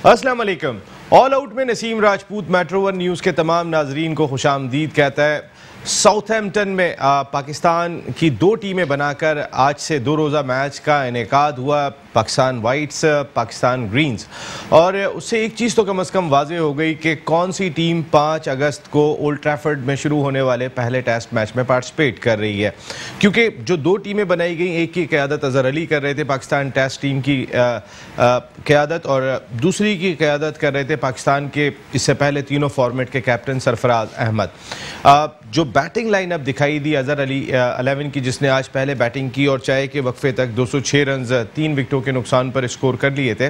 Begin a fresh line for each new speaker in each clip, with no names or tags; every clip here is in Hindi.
अस्सलाम वालेकुम। ऑल आउट में Naseem Rajput metro one news के तमाम नाजरीन को खुशामदीद कहता है। साउथहैम्पटन में पाकिस्तान की दो टीमें बनाकर आज से दो रोज़ा मैच का इनेकाद हुआ। Pakistan whites, Pakistan greens. और उससे एक चीज़ तो कम से कम वाज़े हो गई कि कौन सी टीम 5 अगस्त को ओल्ड ट्रैफर्ड में शुरू होने वाले पहले टेस्ट मैच में पार्टिसिपेट कर रही है। क्योंकि जो दो टीमें बनाई गई, एक की क़यादत अज़हर अली कर रहे थे पाकिस्तान टेस्ट टीम की क़यादत, और दूसरी की क़यादत कर रहे थे पाकिस्तान के इससे पहले तीनों फॉर्मेट के कैप्टन सरफराज अहमद। जो बैटिंग लाइनअप दिखाई दी अज़हर अली 11 की, जिसने आज पहले बैटिंग की और चाय के वक्फे तक 206 रन 3 विकेटों के नुकसान पर स्कोर कर लिए थे।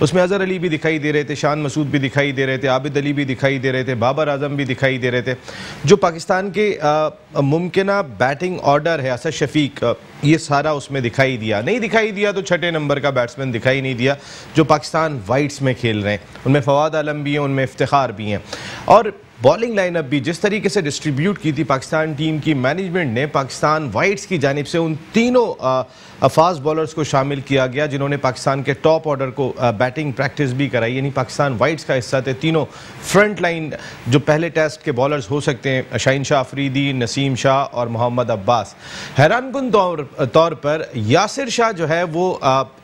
उसमें अज़हर अली भी दिखाई दे रहे थे, शान मसूद भी दिखाई दे रहे थे, आबिद अली भी दिखाई दे रहे थे, बाबर आजम भी दिखाई दे रहे थे। जो पाकिस्तान के मुमकिना बैटिंग ऑर्डर है, असद शफीक, ये सारा उसमें दिखाई दिया। नहीं दिखाई दिया तो छठे नंबर का बैट्समैन दिखाई नहीं दिया जो पाकिस्तान वाइट्स में खेल रहे हैं। उनमें फवाद आलम भी हैं, उनमें इफ्तिखार भी हैं। और बॉलिंग लाइनअप भी जिस तरीके से डिस्ट्रीब्यूट की थी पाकिस्तान टीम की मैनेजमेंट ने, पाकिस्तान वाइट्स की जानिब से उन तीनों फास्ट बॉलर्स को शामिल किया गया जिन्होंने पाकिस्तान के टॉप ऑर्डर को बैटिंग प्रैक्टिस भी कराई, यानी पाकिस्तान वाइट्स का हिस्सा थे तीनों फ्रंट लाइन जो पहले टेस्ट के बॉलर्स हो सकते हैं, शाहीन शाह अफरीदी, नसीम शाह और मोहम्मद अब्बास। हैरानकुन तौर पर यासिर शाह जो है वो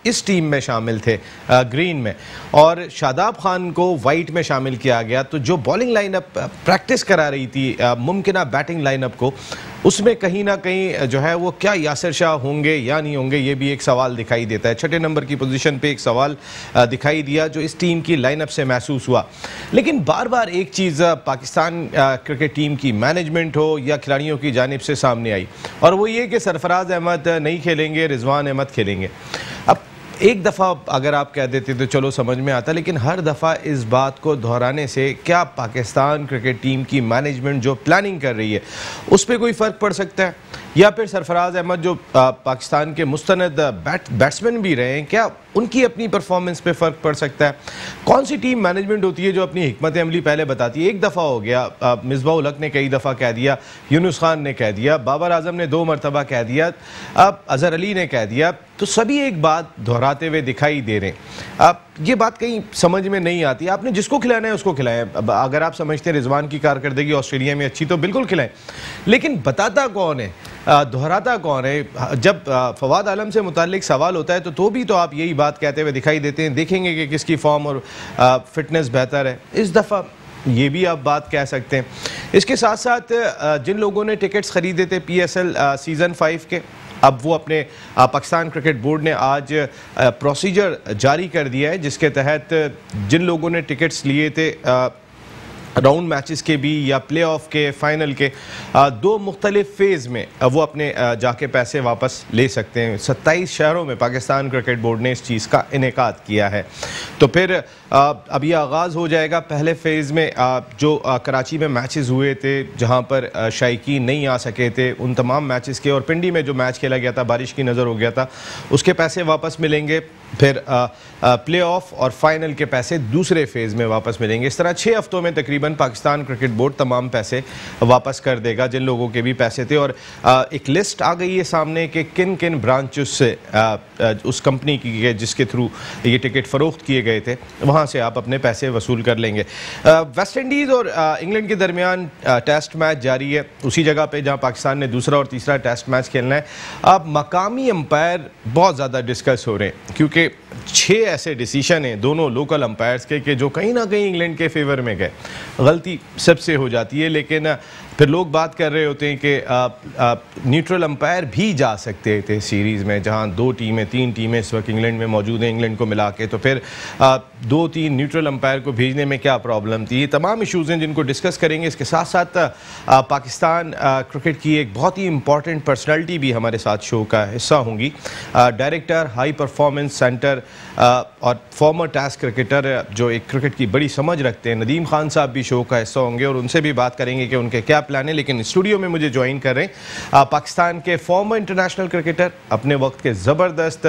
इस टीम में शामिल थे ग्रीन में, और शादाब खान को वाइट में शामिल किया गया। तो जो बॉलिंग लाइनअप प्रैक्टिस करा रही थी मुमकिना बैटिंग लाइनअप को, उसमें कहीं ना कहीं जो है वो क्या यासिर शाह होंगे या नहीं होंगे, ये भी एक सवाल दिखाई देता है। छठे नंबर की पोजीशन पे एक सवाल दिखाई दिया जो इस टीम की लाइनअप से महसूस हुआ। लेकिन बार बार एक चीज़ पाकिस्तान क्रिकेट टीम की मैनेजमेंट हो या खिलाड़ियों की जानिब से सामने आई, और वो ये कि सरफराज अहमद नहीं खेलेंगे, रिजवान अहमद खेलेंगे। अब एक दफ़ा अगर आप कह देते तो चलो समझ में आता, लेकिन हर दफ़ा इस बात को दोहराने से क्या पाकिस्तान क्रिकेट टीम की मैनेजमेंट जो प्लानिंग कर रही है उस पर कोई फ़र्क पड़ सकता है? या फिर सरफराज अहमद जो पाकिस्तान के मुस्तनद बैट्समैन भी रहे हैं, क्या उनकी अपनी परफॉर्मेंस पे फ़र्क पड़ सकता है? कौन सी टीम मैनेजमेंट होती है जो अपनी हिकमत अमली पहले बताती है? एक दफ़ा हो गया, मिसबाह उल हक ने कई दफ़ा कह दिया, यूनुस खान ने कह दिया, बाबर आजम ने 2 मरतबा कह दिया, अब अज़हर अली ने कह दिया, तो सभी एक बात दोहराते हुए दिखाई दे रहे हैं। अब ये बात कहीं समझ में नहीं आती। आपने जिसको खिलाना है उसको खिलाएं। अब अगर आप समझते हैं रिजवान की कारकर्दगी ऑस्ट्रेलिया में अच्छी तो बिल्कुल खिलाएं, लेकिन बताता कौन है, दोहराता कौन है? जब फवाद आलम से मुताल्लिक सवाल होता है तो भी तो आप यही बात कहते हुए दिखाई देते हैं, देखेंगे कि किसकी फॉर्म और फिटनेस बेहतर है। इस दफ़ा ये भी आप बात कह सकते हैं। इसके साथ साथ जिन लोगों ने टिकट्स ख़रीदे थे PSL सीज़न 5 के, अब वो अपने पाकिस्तान क्रिकेट बोर्ड ने आज प्रोसीजर जारी कर दिया है जिसके तहत जिन लोगों ने टिकट्स लिए थे राउंड मैचेस के भी या प्ले ऑफ के, फाइनल के, 2 मुख्तलिफ फेज़ में वो अपने जाके पैसे वापस ले सकते हैं। 27 शहरों में पाकिस्तान क्रिकेट बोर्ड ने इस चीज़ का इनेकाद किया है। तो फिर अब ये आगाज़ हो जाएगा। पहले फेज़ में जो कराची में मैचेस हुए थे जहाँ पर शायकीन नहीं आ सके थे, उन तमाम मैचेस के, और पिंडी में जो मैच खेला गया था, बारिश की नज़र हो गया था, उसके पैसे वापस मिलेंगे। फिर प्ले ऑफ और फाइनल के पैसे दूसरे फेज़ में वापस मिलेंगे। इस तरह 6 हफ्तों में तकरीबन पाकिस्तान क्रिकेट बोर्ड तमाम पैसे वापस कर देगा जिन लोगों के भी पैसे थे। और एक लिस्ट आ गई है सामने कि किन किन ब्रांचेस से उस कंपनी की जिसके थ्रू ये टिकट फ़रोख्त किए गए थे, वहाँ से आप अपने पैसे वसूल कर लेंगे। वेस्ट इंडीज़ और इंग्लैंड के दरमियान टेस्ट मैच जारी है, उसी जगह पर जहाँ पाकिस्तान ने दूसरा और तीसरा टेस्ट मैच खेलना है। अब मकामी अंपायर बहुत ज़्यादा डिस्कस हो रहे हैं क्योंकि 6 ऐसे डिसीजन हैं दोनों लोकल अंपायर्स के कि जो कहीं ना कहीं इंग्लैंड के फेवर में गए। गलती सबसे हो जाती है, लेकिन फिर लोग बात कर रहे होते हैं कि न्यूट्रल अंपायर भी जा सकते थे सीरीज़ में, जहां 2 टीमें 3 टीमें इस वक्त इंग्लैंड में मौजूद हैं इंग्लैंड को मिला के, तो फिर 2-3 न्यूट्रल अंपायर को भेजने में क्या प्रॉब्लम थी? ये तमाम इशूज़ हैं जिनको डिस्कस करेंगे। इसके साथ साथ पाकिस्तान क्रिकेट की एक बहुत ही इंपॉर्टेंट पर्सनैलिटी भी हमारे साथ शो का हिस्सा होंगी। डायरेक्टर हाई परफॉर्मेंस सेंटर और फॉर्मर टेस्ट क्रिकेटर जो एक क्रिकेट की बड़ी समझ रखते हैं, नदीम खान साहब भी शो का हिस्सा होंगे और उनसे भी बात करेंगे कि उनके क्या प्लान है। लेकिन स्टूडियो में मुझे ज्वाइन कर रहे हैं पाकिस्तान के फॉर्मर इंटरनेशनल क्रिकेटर, अपने वक्त के ज़बरदस्त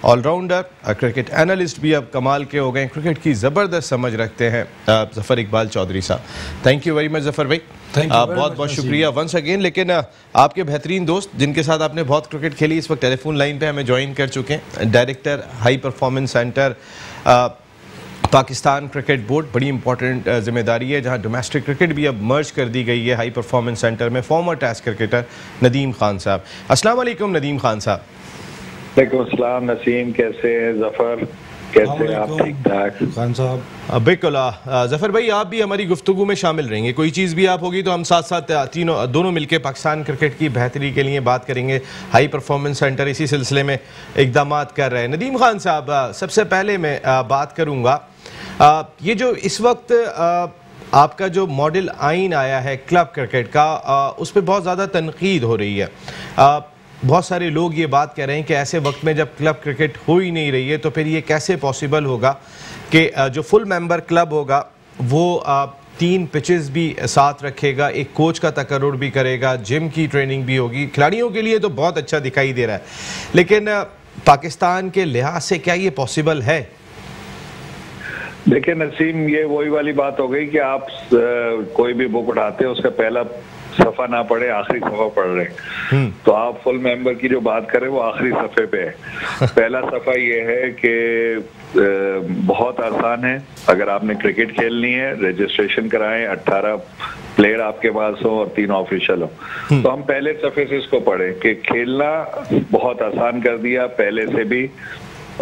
ऑलराउंडर, क्रिकेट एनालिस्ट भी अब कमाल के हो गए, क्रिकेट की ज़बरदस्त समझ रखते हैं, ज़फ़र इकबाल चौधरी साहब। Thank you very much Zafar भाई, बहुत बहुत शुक्रिया वंस अगेन। लेकिन आपके बेहतरीन दोस्त जिनके साथ आपने बहुत क्रिकेट खेली इस वक्त टेलीफोन लाइन पे हमें ज्वाइन कर चुके हैं, director high performance centre Pakistan cricket board बड़ी इंपॉर्टेंट जिम्मेदारी है, जहां डोमेस्टिक क्रिकेट भी अब मर्ज कर दी गई है हाई परफॉर्मेंस सेंटर में। Former test cricketer Nadeem Khan साहब, अस्सलाम वालेकुम नदीम खान साहब।
वालेकुम अस्सलाम नसीम, कैसे हैं? जफर कैसे हैं आप? ठीक ठाक
खान साहब। बिल्कुल जफर भाई, आप भी हमारी गुफ्तगू में शामिल रहेंगे। कोई चीज़ भी आप होगी तो हम साथ साथ दोनों मिलकर पाकिस्तान क्रिकेट की बेहतरी के लिए बात करेंगे। हाई परफॉर्मेंस सेंटर इसी सिलसिले में इकदाम कर रहे हैं। नदीम खान साहब, सबसे पहले मैं बात करूँगा, ये जो इस वक्त आपका जो मॉडल आइन आया है क्लब क्रिकेट का, उस पर बहुत ज़्यादा तनकीद हो रही है। बहुत सारे लोग ये बात कह रहे हैं कि ऐसे वक्त में जब क्लब क्रिकेट हो ही नहीं रही है तो फिर ये कैसे पॉसिबल होगा कि जो फुल मेंबर क्लब होगा वो 3 पिचेस भी साथ रखेगा, एक कोच का तकर्रुर भी करेगा, जिम की ट्रेनिंग भी होगी। खिलाड़ियों के लिए तो बहुत अच्छा दिखाई दे रहा है, लेकिन पाकिस्तान के लिहाज से क्या ये पॉसिबल है?
देखिए नसीम, ये वही वाली बात हो गई कि आप कोई भी बुक उठाते हैं उसका पहला सफा ना पढ़े, आखिरी सफा पढ़ रहे हैं। तो आप फुल मेंबर की जो बात करें वो आखिरी सफे पे है। पहला सफा ये है कि बहुत आसान है, अगर आपने क्रिकेट खेलनी है रजिस्ट्रेशन कराएं, 18 प्लेयर आपके पास हो और 3 ऑफिशियल हो। तो हम पहले सफे से इसको पढ़े कि खेलना बहुत आसान कर दिया पहले से भी,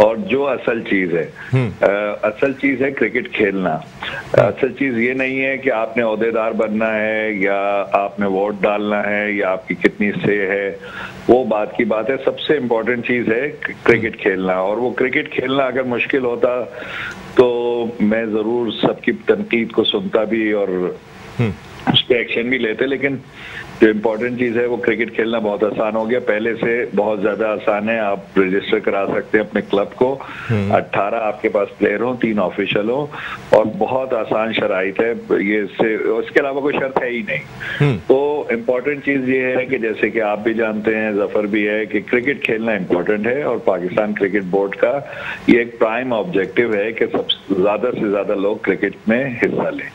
और जो असल चीज है, असल चीज है क्रिकेट खेलना। असल चीज ये नहीं है कि आपने ओहदेदार बनना है या आपने वोट डालना है या आपकी कितनी से है, वो बात की बात है। सबसे इम्पोर्टेंट चीज है क्रिकेट खेलना, और वो क्रिकेट खेलना अगर मुश्किल होता तो मैं जरूर सबकी तनकीद को सुनता भी और उस पर एक्शन भी लेते, लेकिन जो इम्पोर्टेंट चीज है वो क्रिकेट खेलना बहुत आसान हो गया, पहले से बहुत ज्यादा आसान है। आप रजिस्टर करा सकते हैं अपने क्लब को, 18 आपके पास प्लेयर हो, 3 ऑफिशियल हो, और बहुत आसान शराइत है ये से, उसके अलावा कोई शर्त है ही नहीं। तो इम्पोर्टेंट चीज ये है कि जैसे कि आप भी जानते हैं, जफर भी है, कि क्रिकेट खेलना इम्पोर्टेंट है, और पाकिस्तान क्रिकेट बोर्ड का ये एक प्राइम ऑब्जेक्टिव है कि सबसे ज्यादा से ज्यादा लोग क्रिकेट में हिस्सा लें।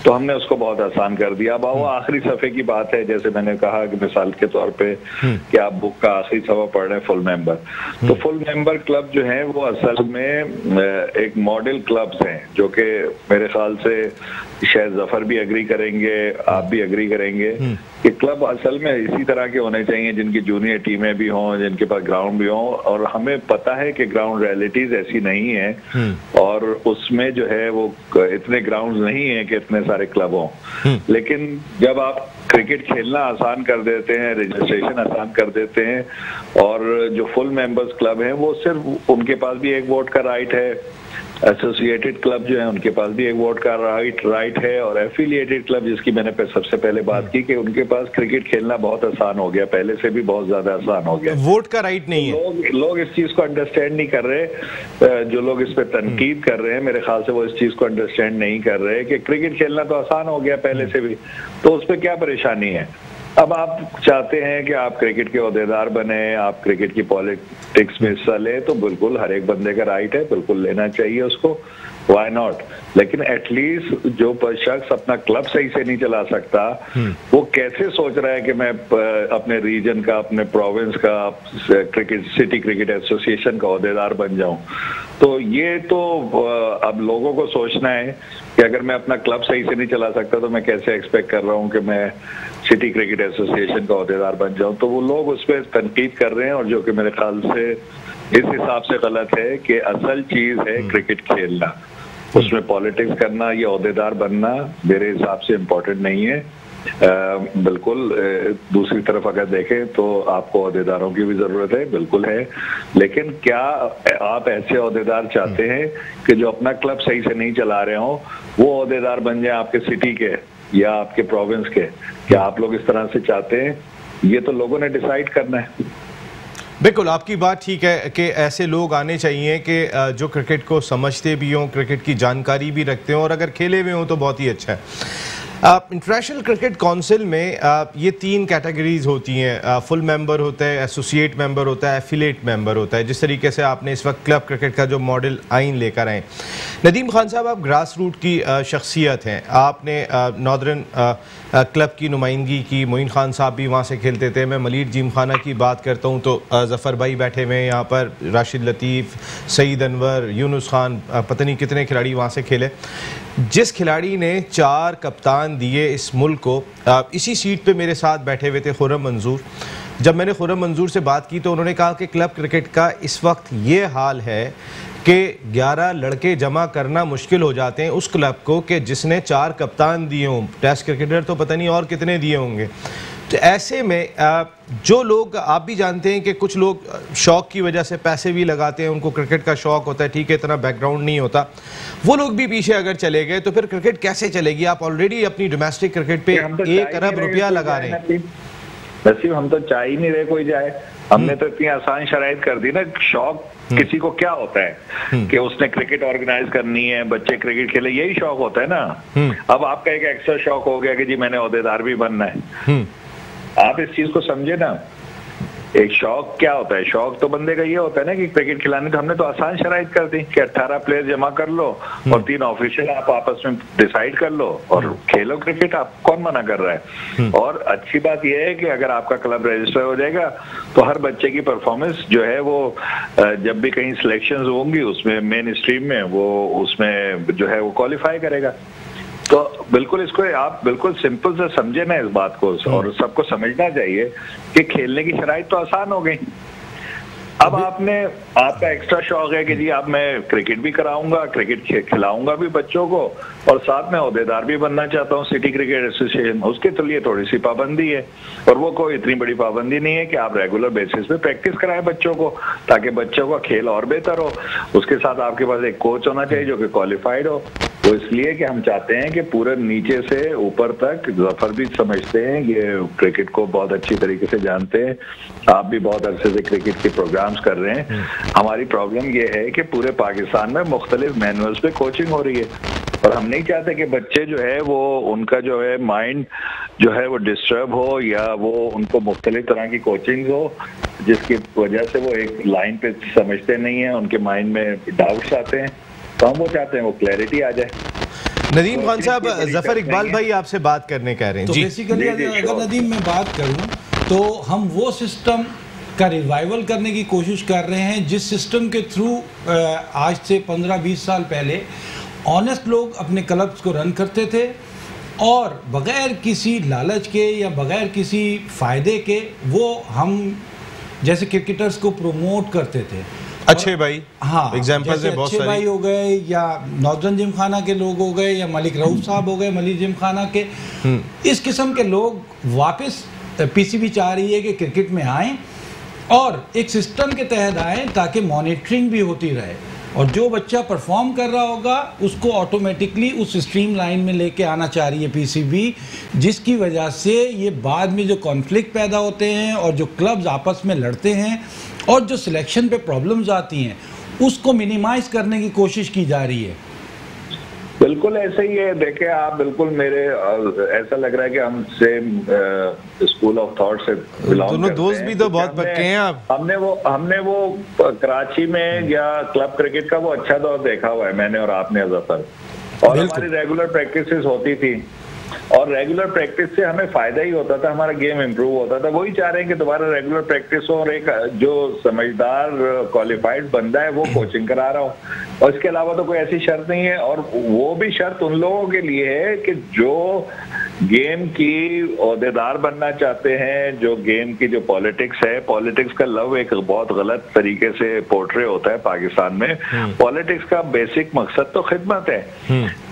तो हमने उसको बहुत आसान कर दिया। अब वो आखिरी सफे की बात है, जैसे मैंने कहा कि मिसाल के तौर पे कि आप बुक का आखिरी सफा पढ़ रहे हैं फुल मेंबर, तो फुल मेंबर क्लब जो है वो असल में एक मॉडल क्लब्स हैं, जो कि मेरे ख्याल से शायद जफर भी एग्री करेंगे, आप भी एग्री करेंगे कि क्लब असल में इसी तरह के होने चाहिए जिनकी जूनियर टीमें भी हों, जिनके पास ग्राउंड भी हों। और हमें पता है कि ग्राउंड रियलिटीज ऐसी नहीं है, और उसमें जो है वो इतने ग्राउंड नहीं है कि इतने सारे क्लब हों। लेकिन जब आप क्रिकेट खेलना आसान कर देते हैं, रजिस्ट्रेशन आसान कर देते हैं, और जो फुल मेंबर्स क्लब हैं वो सिर्फ उनके पास भी एक वोट का राइट है, एसोसिएटेड क्लब जो है उनके पास भी एक वोट का राइट है, और एफिलिएटेड क्लब जिसकी मैंने सबसे पहले बात की कि उनके पास क्रिकेट खेलना बहुत आसान हो गया, पहले से भी बहुत ज्यादा आसान हो गया।
वोट का राइट नहीं है।
लोग इस चीज को अंडरस्टैंड नहीं कर रहे, जो लोग इस पे तनकीद कर रहे हैं मेरे ख्याल से वो इस चीज को अंडरस्टैंड नहीं कर रहे कि क्रिकेट खेलना तो आसान हो गया पहले से भी, तो उस पर क्या परेशानी है। अब आप चाहते हैं कि आप क्रिकेट के ओहदेदार बने, आप क्रिकेट की पॉलिटिक्स में हिस्सा लें, तो बिल्कुल हर एक बंदे का राइट है, बिल्कुल लेना चाहिए उसको, व्हाई नॉट। लेकिन एटलीस्ट जो शख्स अपना क्लब सही से नहीं चला सकता, वो कैसे सोच रहा है कि मैं अपने रीजन का, अपने प्रोविंस का, क्रिकेट सिटी क्रिकेट एसोसिएशन का ओहदेदार बन जाऊं। तो ये तो अब लोगों को सोचना है कि अगर मैं अपना क्लब सही से नहीं चला सकता तो मैं कैसे एक्सपेक्ट कर रहा हूं कि मैं सिटी क्रिकेट एसोसिएशन का ओहदेदार बन जाऊं। तो वो लोग उस पर तनकीद कर रहे हैं, और जो कि मेरे ख्याल से इस हिसाब से गलत है कि असल चीज है क्रिकेट खेलना, उसमें पॉलिटिक्स करना या ओहदेदार बनना मेरे हिसाब से इम्पोर्टेंट नहीं है। बिल्कुल दूसरी तरफ अगर देखें तो आपको ओहदेदारों की भी जरूरत है, बिल्कुल है, लेकिन क्या आप ऐसे ओहदेदार चाहते हैं कि जो अपना क्लब सही से नहीं चला रहे हो वो ओहदेदार बन जाए आपके सिटी के या आपके प्रोविंस के? क्या आप लोग इस तरह से चाहते हैं? ये तो लोगों ने डिसाइड करना है।
बिल्कुल आपकी बात ठीक है कि ऐसे लोग आने चाहिए कि जो क्रिकेट को समझते भी हों, क्रिकेट की जानकारी भी रखते हों, और अगर खेले हुए हों तो बहुत ही अच्छा है। इंटरनेशनल क्रिकेट काउंसिल में ये 3 कैटेगरीज होती हैं, फुल मेंबर होता है, एसोसिएट मेंबर होता है, एफिलेट मेंबर होता है। जिस तरीके से आपने इस वक्त क्लब क्रिकेट का जो मॉडल आइन लेकर आए, नदीम खान साहब आप ग्रास रूट की शख्सियत हैं, आपने नॉर्दर्न क्लब की नुमाइंदगी की, मोइन खान साहब भी वहाँ से खेलते थे, मैं मलीर जिम खाना की बात करता हूँ तो ज़फ़र भाई बैठे हुए हैं यहाँ पर, राशिद लतीफ़, सईद अनवर, यूनुस खान, पता नहीं कितने खिलाड़ी वहाँ से खेले। जिस खिलाड़ी ने 4 कप्तान दिए इस मुल्क को, इसी सीट पे मेरे साथ बैठे हुए थे खुर्रम मंजूर। जब मैंने खुर्रम मंजूर से बात की तो उन्होंने कहा कि क्लब क्रिकेट का इस वक्त ये हाल है कि 11 लड़के जमा करना मुश्किल हो जाते हैं उस क्लब को कि जिसने 4 कप्तान दिए हों। टेस्ट क्रिकेटर तो पता नहीं और कितने दिए होंगे। तो ऐसे में जो लोग, आप भी जानते हैं कि कुछ लोग शौक़ की वजह से पैसे भी लगाते हैं, उनको क्रिकेट का शौक़ होता है, ठीक है, इतना बैकग्राउंड नहीं होता, वो लोग भी पीछे अगर चले गए तो फिर क्रिकेट कैसे चलेगी? आप ऑलरेडी अपनी डोमेस्टिक क्रिकेट पे 1 अरब रुपया लगा रहे हैं।
नसीब, हम तो चाह ही नहीं रहे कोई जाए। हमने तो इतनी आसान शराइत कर दी ना। शौक किसी को क्या होता है कि उसने क्रिकेट ऑर्गेनाइज करनी है, बच्चे क्रिकेट खेले, यही शौक होता है ना। अब आपका एक एक्स्ट्रा शौक हो गया कि जी मैंने ओहदेदार भी बनना है। आप इस चीज को समझे ना। एक शौक क्या होता है? शौक तो बंदे का ये होता है ना कि क्रिकेट खिलाने। तो हमने तो आसान शराइत कर दी कि 18 प्लेयर जमा कर लो और 3 ऑफिशियल आप आपस में डिसाइड कर लो और खेलो क्रिकेट। आप कौन मना कर रहा है? और अच्छी बात यह है कि अगर आपका क्लब रजिस्टर हो जाएगा तो हर बच्चे की परफॉर्मेंस जो है वो जब भी कहीं सिलेक्शन होंगी उसमें मेन स्ट्रीम में वो उसमें जो है वो क्वालिफाई करेगा। तो बिल्कुल इसको आप बिल्कुल सिंपल से समझे ना इस बात को, और सबको समझना चाहिए कि खेलने की शराइत तो आसान हो गई। अब आपका एक्स्ट्रा शौक है कि जी अब मैं क्रिकेट भी कराऊंगा, क्रिकेट खिलाऊंगा भी बच्चों को, और साथ में ओहदेदार भी बनना चाहता हूँ सिटी क्रिकेट एसोसिएशन। उसके तो लिए थोड़ी सी पाबंदी है, और वो कोई इतनी बड़ी पाबंदी नहीं है कि आप रेगुलर बेसिस पे प्रैक्टिस कराएं बच्चों को, ताकि बच्चों का खेल और बेहतर हो। उसके साथ आपके पास एक कोच होना चाहिए जो कि क्वालिफाइड हो। तो इसलिए कि हम चाहते हैं कि पूरे नीचे से ऊपर तक, ज़फ़र भी समझते हैं, ये क्रिकेट को बहुत अच्छी तरीके से जानते हैं, आप भी बहुत अरसे से क्रिकेट के प्रोग्राम्स कर रहे हैं। हमारी प्रॉब्लम ये है कि पूरे पाकिस्तान में मुख्तलिफ मैनुअल्स पे कोचिंग हो रही है, और हम नहीं चाहते कि बच्चे जो है वो उनका जो है माइंड जो है वो डिस्टर्ब हो, या वो उनको मुख्तलिफ तरह की कोचिंग हो जिसकी वजह से वो एक लाइन पे समझते नहीं है, उनके माइंड में डाउट्स आते हैं। तो हम वो चाहते हैं वो क्लैरिटी आ जाए।
नदीम खान साहब, ज़फ़र इकबाल भाई आपसे बात करने कह रहे हैं।
तो बेसिकली अगर नदीम मैं बात करूं तो हम वो सिस्टम का रिवाइवल करने की कोशिश कर रहे हैं जिस सिस्टम के थ्रू आज से 15-20 साल पहले ऑनेस्ट लोग अपने क्लब्स को रन करते थे, और बग़ैर किसी लालच के या बग़ैर किसी फ़ायदे के वो हम जैसे क्रिकेटर्स को प्रोमोट करते थे।
अच्छे भाई,
हाँ,
एग्जाम्पल्स है बहुत
अच्छे भाई हो गए, या नॉर्दर्न जिम खाना के लोग हो गए, या मलिक रऊफ साहब हो गए मलिक जिम खाना के। इस किस्म के लोग वापस पीसीबी चाह रही है कि क्रिकेट में आएँ और एक सिस्टम के तहत आएँ ताकि मॉनिटरिंग भी होती रहे, और जो बच्चा परफॉर्म कर रहा होगा उसको ऑटोमेटिकली उस स्ट्रीम लाइन में लेके आना चाह रही है पीसीबी, जिसकी वजह से ये बाद में जो कॉन्फ्लिक्ट पैदा होते हैं और जो क्लब्स आपस में लड़ते हैं और जो सिलेक्शन पे प्रॉब्लम्स आती हैं उसको मिनिमाइज करने की कोशिश की जा रही है।
बिल्कुल ऐसे ही है। देखें आप, बिल्कुल मेरे ऐसा लग रहा है कि हम सेम स्कूल ऑफ थॉट से बिलोंग करते हैं। दोनों
दोस्त भी तो बहुत पक्के हैं आप।
हमने वो कराची में या क्लब क्रिकेट का वो अच्छा दौर देखा हुआ है, मैंने और आपने ज़फ़र, और हमारी रेगुलर प्रैक्टिसेस होती थी, और रेगुलर प्रैक्टिस से हमें फायदा ही होता था, हमारा गेम इंप्रूव होता था। वही चाह रहे हैं कि दोबारा रेगुलर प्रैक्टिस हो, और एक जो समझदार क्वालिफाइड बंदा है वो कोचिंग करा रहा हो, और इसके अलावा तो कोई ऐसी शर्त नहीं है। और वो भी शर्त उन लोगों के लिए है कि जो गेम की ओहदेदार बनना चाहते हैं, जो गेम की जो पॉलिटिक्स है, पॉलिटिक्स का लव एक बहुत गलत तरीके से पोर्ट्रे होता है पाकिस्तान में। पॉलिटिक्स का बेसिक मकसद तो खिदमत है।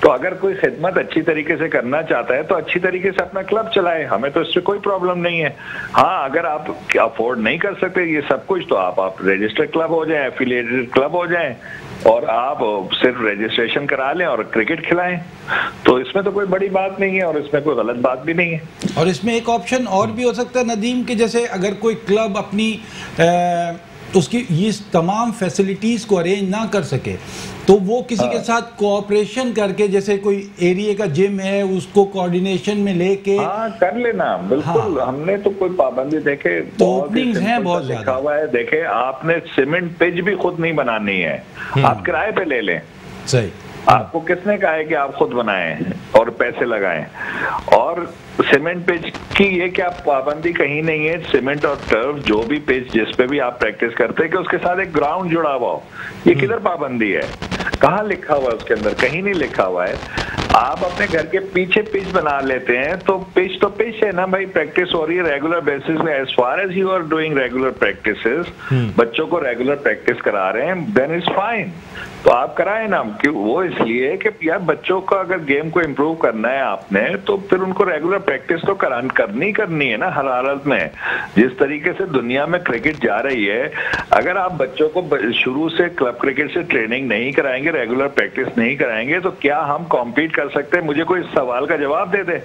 तो अगर कोई खिदमत अच्छी तरीके से करना चाहता है तो अच्छी तरीके से अपना क्लब चलाए, हमें तो इससे कोई प्रॉब्लम नहीं है। हाँ, अगर आप अफोर्ड नहीं कर सकते ये सब कुछ, तो आप रजिस्टर्ड क्लब हो जाएं, एफिलिएटेड क्लब हो जाएं, और आप सिर्फ रजिस्ट्रेशन करा लें और क्रिकेट खिलाएं। तो इसमें तो कोई बड़ी बात नहीं है, और इसमें कोई गलत बात भी नहीं है।
और इसमें एक ऑप्शन और भी हो सकता है नदीम, कि जैसे अगर कोई क्लब अपनी उसकी ये तमाम फैसिलिटीज़ को अरेंज ना कर सके तो वो किसी के साथ कोऑपरेशन करके, जैसे कोई एरिया का जिम है उसको कोऑर्डिनेशन में लेके
कर लेना। बिल्कुल हमने तो कोई पाबंदी, देखे
तो ओपनिंग्स हैं बहुत
लिखा हुआ है, देखे आपने सीमेंट पिच भी खुद नहीं बनानी है, आप किराए पे ले लें।
सही,
आपको किसने कहा है कि आप खुद बनाएं और पैसे लगाएं? और सीमेंट पिच की ये क्या पाबंदी कहीं नहीं है, सीमेंट और टर्फ जो भी पिच जिस पे भी आप प्रैक्टिस करते हैं कि उसके साथ एक ग्राउंड जुड़ा हुआ हो, ये किधर पाबंदी है? कहाँ लिखा हुआ है उसके अंदर? कहीं नहीं लिखा हुआ है। आप अपने घर के पीछे पिच बना लेते हैं तो पिच है ना भाई, प्रैक्टिस हो रही है रेगुलर बेसिस में। As far as you are doing regular practices, बच्चों को रेगुलर प्रैक्टिस करा रहे हैं, देन इज फाइन। तो आप कराएं ना, क्यों? वो इसलिए कि यार बच्चों का अगर गेम को इम्प्रूव करना है आपने तो फिर उनको रेगुलर प्रैक्टिस तो करनी है ना हर हालत में। जिस तरीके से दुनिया में क्रिकेट जा रही है, अगर आप बच्चों को शुरू से क्लब क्रिकेट से ट्रेनिंग नहीं कराएंगे, रेगुलर प्रैक्टिस नहीं कराएंगे, तो क्या हम कॉम्पीट कर सकते हैं? मुझे कोई इस सवाल का जवाब दे दे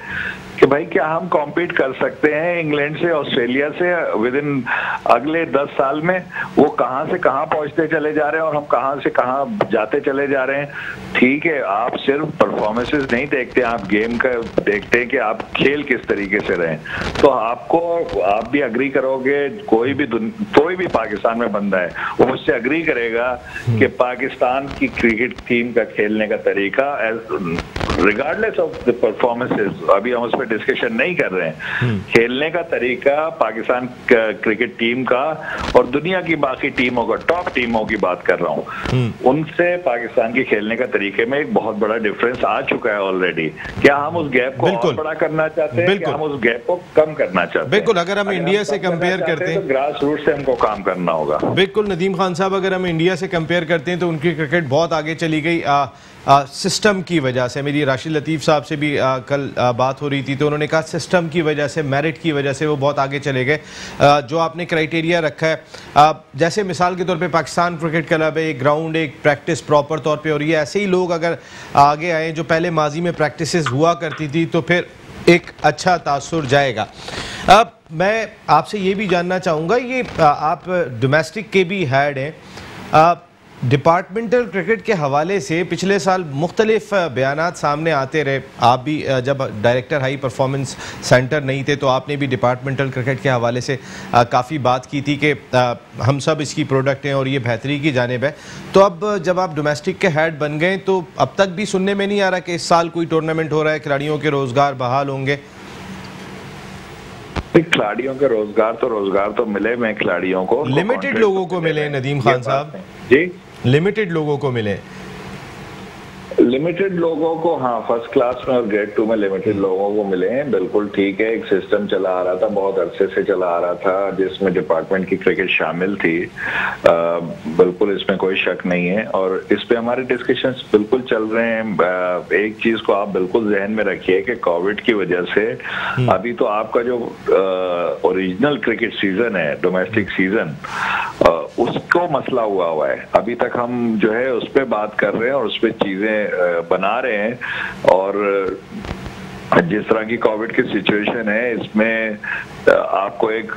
कि भाई क्या हम कॉम्पीट कर सकते हैं इंग्लैंड से, ऑस्ट्रेलिया से विद इन अगले 10 साल में? वो कहां से कहां पहुंचते चले जा रहे हैं और हम कहां से कहां जाते चले जा रहे हैं। ठीक है, आप सिर्फ परफॉर्मेंसेस नहीं देखते, आप गेम का देखते हैं कि आप खेल किस तरीके से रहे। तो आप भी अग्री करोगे, कोई भी पाकिस्तान में बंदा है वो मुझसे अग्री करेगा कि पाकिस्तान की क्रिकेट टीम का खेलने का तरीका, रिगार्डलेस ऑफ द परफॉर्मेंसेस, अभी हम उस पर डिस्कशन नहीं कर रहे हैं, खेलने का तरीका पाकिस्तान क्रिकेट टीम का और दुनिया की बाकी टीमों का, टॉप टीमों की बात कर रहा हूँ, उनसे पाकिस्तान के खेलने का तरीके में एक बहुत बड़ा डिफरेंस आ चुका है ऑलरेडी। क्या हम उस गैप को और बड़ा करना चाहते हैं? क्या हम उस गैप को कम करना चाहते हैं?
बिल्कुल, अगर हम इंडिया से कंपेयर करते हैं
तो ग्रास रूट से हमको काम करना होगा।
बिल्कुल नदीम खान साहब, अगर हम इंडिया से कंपेयर करते हैं तो उनकी क्रिकेट बहुत आगे चली गई सिस्टम की वजह से। मेरी राशिद लतीफ़ साहब से भी कल बात हो रही थी तो उन्होंने कहा सिस्टम की वजह से, मेरिट की वजह से वो बहुत आगे चले गए। जो आपने क्राइटेरिया रखा है, जैसे मिसाल के तौर पे पाकिस्तान क्रिकेट क्लब है, एक ग्राउंड, एक प्रैक्टिस प्रॉपर तौर पे हो रही है, ऐसे ही लोग अगर आगे आए जो पहले माजी में प्रैक्टिसेस हुआ करती थी तो फिर एक अच्छा तासुर जाएगा। अब मैं आपसे ये भी जानना चाहूँगा, ये आप डोमेस्टिक के भी हेड हैं, डिपार्टमेंटल क्रिकेट के हवाले से पिछले साल मुख्तलिफ बयानात सामने आते रहे। आप भी जब डायरेक्टर हाई परफॉर्मेंस सेंटर नहीं थे तो आपने भी डिपार्टमेंटल क्रिकेट के हवाले से काफ़ी बात की थी कि हम सब इसकी प्रोडक्ट हैं और ये बेहतरी की जानिब है। तो अब जब आप डोमेस्टिक के हेड बन गए तो अब तक भी सुनने में नहीं आ रहा कि इस साल कोई टूर्नामेंट हो रहा है, खिलाड़ियों के रोज़गार बहाल होंगे?
खिलाड़ियों के रोजगार तो मिले, मैं खिलाड़ियों को
लिमिटेड लोगों को मिले नदीम खान साहब
जी,
लिमिटेड लोगों को मिले।
लिमिटेड लोगों को, हाँ, फर्स्ट क्लास में और ग्रेड 2 में लिमिटेड लोगों को मिले हैं। बिल्कुल ठीक है, एक सिस्टम चला आ रहा था, बहुत अरसे से चला आ रहा था, जिसमें डिपार्टमेंट की क्रिकेट शामिल थी। बिल्कुल इसमें कोई शक नहीं है और इस पे हमारे डिस्कशंस बिल्कुल चल रहे हैं। एक चीज को आप बिल्कुल जहन में रखिए कि कोविड की वजह से अभी तो आपका जो ओरिजिनल क्रिकेट सीजन है, डोमेस्टिक सीजन, उसको मसला हुआ है। अभी तक हम जो है उस पर बात कर रहे हैं और उस पर चीजें बना रहे हैं। और जिस तरह की कोविड की सिचुएशन है, इसमें आपको एक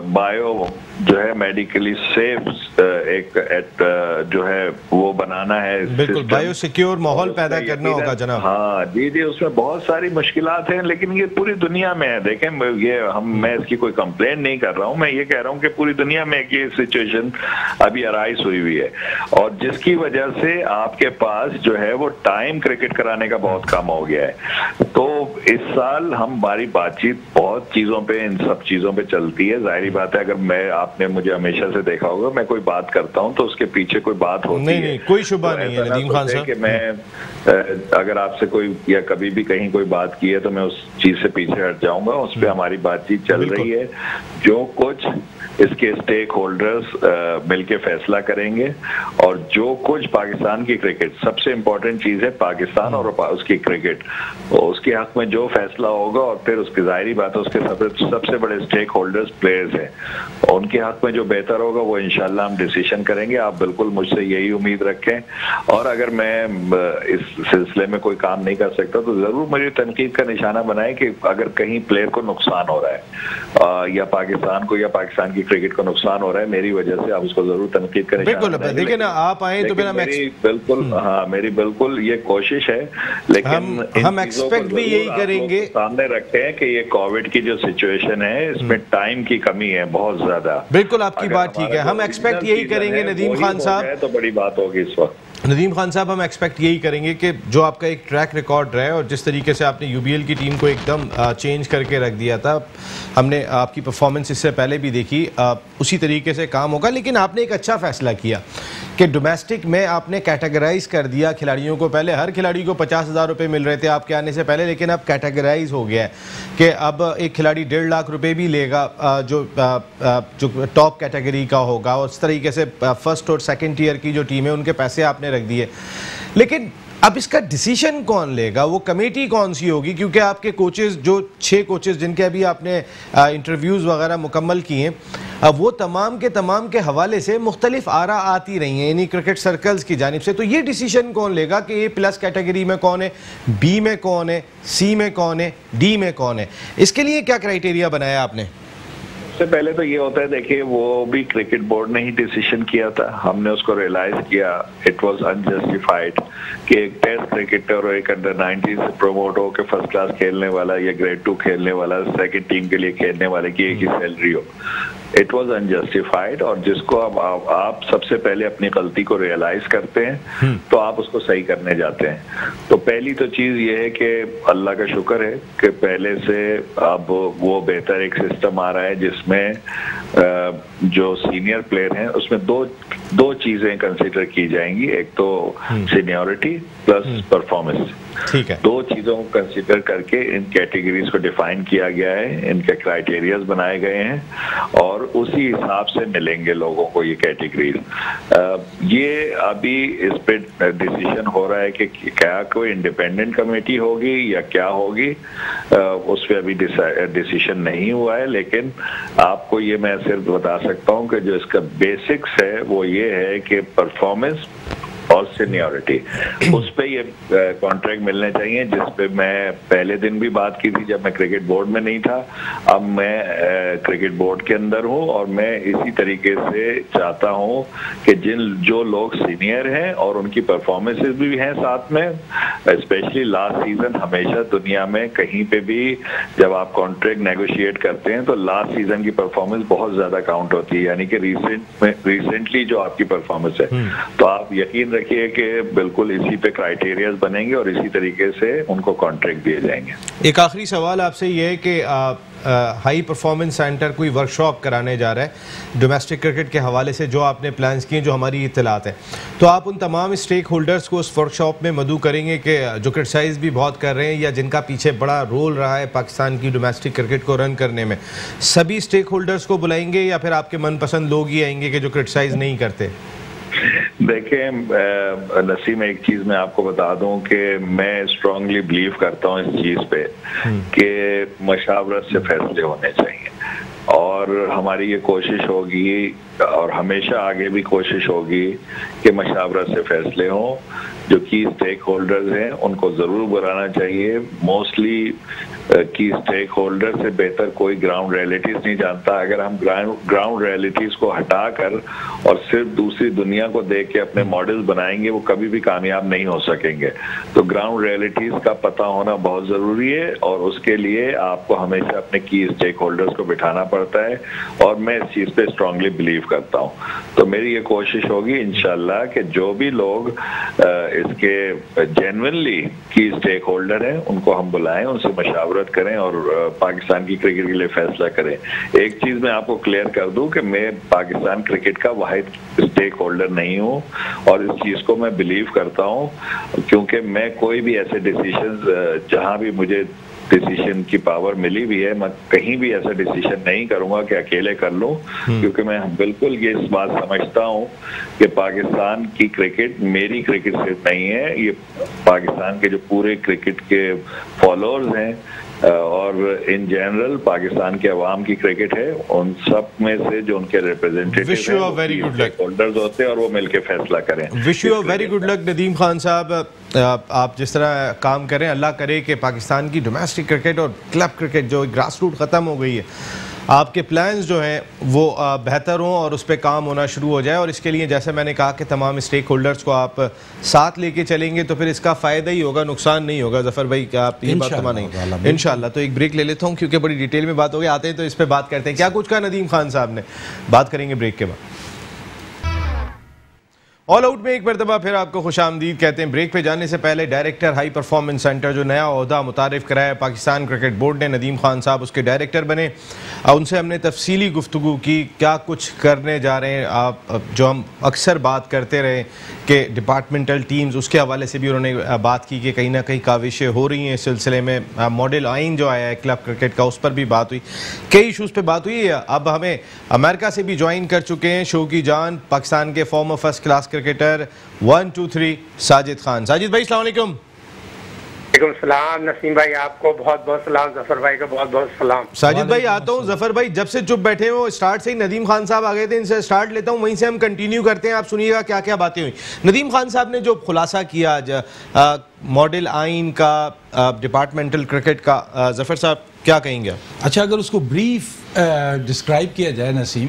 बायो जो है मेडिकली सेफ एक जो है वो बनाना है,
बिल्कुल बायो सिक्योर माहौल पैदा करना होगा जनाब।
हाँ जी जी, उसमें बहुत सारी मुश्किलात हैं, लेकिन ये पूरी दुनिया में है। देखें, मैं इसकी कोई कंप्लेंट नहीं कर रहा हूँ, मैं ये कह रहा हूँ कि पूरी दुनिया में ये सिचुएशन अभी अराइज हुई है और जिसकी वजह से आपके पास जो है वो टाइम क्रिकेट कराने का बहुत कम हो गया है। तो इस साल हमारी बातचीत बहुत चीजों पे, इन सब चीजों पे चलती है। जाहिर बात है, अगर आपने मुझे हमेशा से देखा होगा, मैं कोई बात करता हूँ तो उसके पीछे कोई बात होती है।
नहीं, कोई शुबा नहीं है नदीम खान साहब
कि मैं अगर आपसे कोई या कभी भी कहीं कोई बात की है तो मैं उस चीज से पीछे हट जाऊंगा। उस पर हमारी बातचीत चल रही है। जो कुछ इसके स्टेक होल्डर्स मिलके फैसला करेंगे और जो कुछ पाकिस्तान की क्रिकेट, सबसे इम्पोर्टेंट चीज है पाकिस्तान और उसकी क्रिकेट, उसके हक में जो फैसला होगा और फिर उसकी जाहिर बात है उसके सबसे बड़े स्टेक होल्डर्स प्लेयर्स हैं, उनके हक में जो बेहतर होगा वो इंशाल्लाह हम डिसीजन करेंगे। आप बिल्कुल मुझसे यही उम्मीद रखें और अगर मैं इस सिलसिले में कोई काम नहीं कर सकता तो जरूर मुझे तनकीद का निशाना बनाए कि अगर कहीं प्लेयर को नुकसान हो रहा है या पाकिस्तान को या पाकिस्तान की क्रिकेट को नुकसान हो रहा है मेरी वजह से, आप उसको जरूर तनकीद करें।
बिल्कुल, देखिए ना आप आए तो
बिल्कुल हाँ, मेरी बिल्कुल ये कोशिश है, लेकिन
हम एक्सपेक्ट भी यही करेंगे,
सामने रखते हैं कि ये कोविड की जो सिचुएशन है इसमें टाइम की कमी है बहुत ज्यादा।
बिल्कुल आपकी बात ठीक है, हम एक्सपेक्ट यही करेंगे नदीम खान साहब,
तो बड़ी बात होगी इस वक्त।
नदीम खान साहब हम एक्सपेक्ट यही करेंगे कि जो आपका एक ट्रैक रिकॉर्ड रहे और जिस तरीके से आपने यूबीएल की टीम को एकदम चेंज करके रख दिया था, हमने आपकी परफॉर्मेंस इससे पहले भी देखी, उसी तरीके से काम होगा। लेकिन आपने एक अच्छा फैसला किया कि डोमेस्टिक में आपने कैटेगराइज कर दिया खिलाड़ियों को। पहले हर खिलाड़ी को 50,000 रुपये मिल रहे थे आपके आने से पहले, लेकिन अब कैटेगराइज हो गया है कि अब एक खिलाड़ी 1.5 लाख रुपये भी लेगा जो टॉप कैटेगरी का होगा, और इस तरीके से फर्स्ट और सेकंड टीयर की जो टीम है उनके पैसे आपने रख दिए। लेकिन अब इसका डिसीजन कौन लेगा, वो कमेटी कौन सी होगी? क्योंकि आपके कोचेस जो 6 कोचेस जिनके अभी आपने इंटरव्यूज़ वगैरह मुकम्मल किए हैं, अब वो तमाम के हवाले से मुख्तलिफ आरा आती रही हैं यानी क्रिकेट सर्कल्स की जानिब से, तो ये डिसीजन कौन लेगा कि A+ कैटेगरी में कौन है, B में कौन है, C में कौन है, D में कौन है? इसके लिए क्या क्राइटेरिया बनाया आपने?
सबसे पहले तो ये होता है, देखिए वो भी क्रिकेट बोर्ड ने ही डिसीजन किया था, हमने उसको रियलाइज किया इट वाज अनजस्टिफाइड कि एक टेस्ट क्रिकेटर और एक अंडर 19 से प्रमोट हो के फर्स्ट क्लास खेलने वाला या ग्रेड 2 खेलने वाला सेकंड टीम के लिए खेलने वाले की एक ही सैलरी हो। इट वाज अनजस्टिफाइड, और जिसको अब आप सबसे पहले अपनी गलती को रियलाइज करते हैं तो आप उसको सही करने जाते हैं। तो पहली तो चीज ये है कि अल्लाह का शुक्र है कि पहले से अब वो बेहतर एक सिस्टम आ रहा है जिसमें जो सीनियर प्लेयर हैं उसमें दो चीजें कंसीडर की जाएंगी, एक तो सीनियरिटी प्लस परफॉर्मेंस।
ठीक है,
2 चीजों को कंसीडर करके इन कैटेगरीज को डिफाइन किया गया है, इनके क्राइटेरियाज बनाए गए हैं और उसी हिसाब से मिलेंगे लोगों को ये कैटेगरीज। ये अभी इस पे डिसीजन हो रहा है कि क्या कोई इंडिपेंडेंट कमेटी होगी या क्या होगी, उस पर अभी डिसीजन नहीं हुआ है। लेकिन आपको ये मैं सिर्फ बता सकता हूँ कि जो इसका बेसिक्स है वो ये है कि परफॉर्मेंस और सीनियरिटी, उस पे ये कॉन्ट्रैक्ट मिलने चाहिए, जिस पे मैं पहले दिन भी बात की थी जब मैं क्रिकेट बोर्ड में नहीं था। अब मैं क्रिकेट बोर्ड के अंदर हूँ और मैं इसी तरीके से चाहता हूँ कि जो लोग सीनियर हैं और उनकी परफॉर्मेंसेस भी हैं साथ में, स्पेशली लास्ट सीजन, हमेशा दुनिया में कहीं पे भी जब आप कॉन्ट्रैक्ट नेगोशिएट करते हैं तो लास्ट सीजन की परफॉर्मेंस बहुत ज्यादा काउंट होती है, यानी कि रिसेंटली जो आपकी परफॉर्मेंस है। तो आप यकीन रखिए कि बिल्कुल इसी पे क्राइटेरियाज बनेंगे और इसी तरीके से उनको कॉन्ट्रैक्ट दिए जाएंगे।
एक आखिरी सवाल आपसे ये है कि हाई परफॉर्मेंस सेंटर कोई वर्कशॉप कराने जा रहा है डोमेस्टिक क्रिकेट के हवाले से, जो आपने प्लान्स किए, जो हमारी इत्तलात है, तो आप उन तमाम स्टेक होल्डर्स को उस वर्कशॉप में मदऊ करेंगे कि जो क्रिटिसाइज भी बहुत कर रहे हैं या जिनका पीछे बड़ा रोल रहा है पाकिस्तान की डोमेस्टिक क्रिकेट को रन करने में, सभी स्टेक होल्डर्स को बुलाएंगे या फिर आपके मनपसंद लोग ही आएंगे कि जो क्रिटिसाइज नहीं करते?
देखें नसीम, एक चीज मैं आपको बता दूं कि मैं स्ट्रांगली बिलीव करता हूं इस चीज पे कि मशावरत से फैसले होने चाहिए, और हमारी ये कोशिश होगी और हमेशा आगे भी कोशिश होगी कि मशावरत से फैसले हों। जो की स्टेक होल्डर्स हैं उनको जरूर बुलाना चाहिए। मोस्टली की स्टेक होल्डर से बेहतर कोई ग्राउंड रियलिटीज नहीं जानता। अगर हम ग्राउंड रियलिटीज को हटाकर और सिर्फ दूसरी दुनिया को देख के अपने मॉडल्स बनाएंगे, वो कभी भी कामयाब नहीं हो सकेंगे। तो ग्राउंड रियलिटीज का पता होना बहुत जरूरी है, और उसके लिए आपको हमेशा अपने की स्टेक होल्डर्स को बिठाना पड़ता है, और मैं इस चीज पे स्ट्रांगली बिलीव करता हूँ। तो मेरी ये कोशिश होगी इंशाल्लाह कि जो भी लोग इसके जेन्युइनली की स्टेक होल्डर हैं उनको हम बुलाएं, उनसे मशावरत करें और पाकिस्तान की क्रिकेट के लिए फैसला करें। एक चीज मैं आपको क्लियर कर दूं कि मैं पाकिस्तान क्रिकेट का वाहिद स्टेक होल्डर नहीं हूं, और इस चीज को मैं बिलीव करता हूं, क्योंकि मैं कोई भी ऐसे डिसीजंस जहां भी मुझे डिसीजन की पावर मिली भी है, मैं कहीं भी ऐसा डिसीजन नहीं करूंगा कि अकेले कर लूं, क्योंकि मैं बिल्कुल ये इस बात समझता हूं कि पाकिस्तान की क्रिकेट मेरी क्रिकेट सिर्फ नहीं है, ये पाकिस्तान के जो पूरे क्रिकेट के फॉलोअर्स हैं और इन जनरल पाकिस्तान के अवाम की क्रिकेट है, उन सब में से जो उनके रिप्रेजेंटेटिव होल्डर्स होते हैं और वो मिलकर फैसला करें।
Wish you a very good luck Nadeem Khan साहब। आप जिस तरह काम करें, अल्लाह करे कि पाकिस्तान की डोमेस्टिक क्रिकेट और क्लब क्रिकेट जो ग्रास रूट ख़त्म हो गई है आपके प्लान्स जो हैं वो बेहतर हों और उस पर काम होना शुरू हो जाए। और इसके लिए जैसे मैंने कहा कि तमाम स्टेक होल्डर्स को आप साथ लेके चलेंगे तो फिर इसका फ़ायदा ही होगा, नुकसान नहीं होगा। जफ़र भाई क्या आप ये बात मानेंगे? इंशाल्लाह। तो एक ब्रेक ले लेता हूँ क्योंकि बड़ी डिटेल में बात हो गई, आते हैं तो इस पर बात करते हैं। क्या कुछ कहा नदीम खान साहब ने, बात करेंगे ब्रेक के बाद। ऑल आउट में एक मरतबा फिर आपको खुशामदीद कहते हैं। ब्रेक पे जाने से पहले डायरेक्टर हाई परफॉर्मेंस सेंटर जो नया ओहदा मुतारिफ कराया पाकिस्तान क्रिकेट बोर्ड ने, नदीम खान साहब उसके डायरेक्टर बने। उनसे हमने तफसीली गुफ्तगू की, क्या कुछ करने जा रहे हैं आप, जो हम अक्सर बात करते रहे कि डिपार्टमेंटल टीम्स, उसके हवाले से भी उन्होंने बात की कि कहीं ना कहीं काविशें हो रही हैं इस सिलसिले में। मॉडल आइन जो आया है क्लब क्रिकेट का, उस पर भी बात हुई, कई इशूज़ पे बात हुई। अब हमें अमेरिका से भी ज्वाइन कर चुके हैं शो की जान, पाकिस्तान के farmer first class cricketer 1 2 3 Sajid Khan. Sajid भाई अस्सलाम वालेकुम।
वालेकुम सलाम नसीम भाई, आपको बहुत बहुत सलाम, जफर भाई को बहुत बहुत सलाम।
साजिद भाई आता हूँ, जफर भाई जब से चुप बैठे हैं वो स्टार्ट से ही नदीम खान साहब आ गए थे, इनसे स्टार्ट लेता हूँ, वहीं से हम कंटिन्यू करते हैं। आप सुनिएगा क्या क्या बातें हुई। नदीम खान साहब ने जो खुलासा किया आज मॉडल आइन का, डिपार्टमेंटल क्रिकेट का, जफर साहब क्या कहेंगे?
अच्छा, अगर उसको ब्रीफ डिस्क्राइब किया जाए नसीम,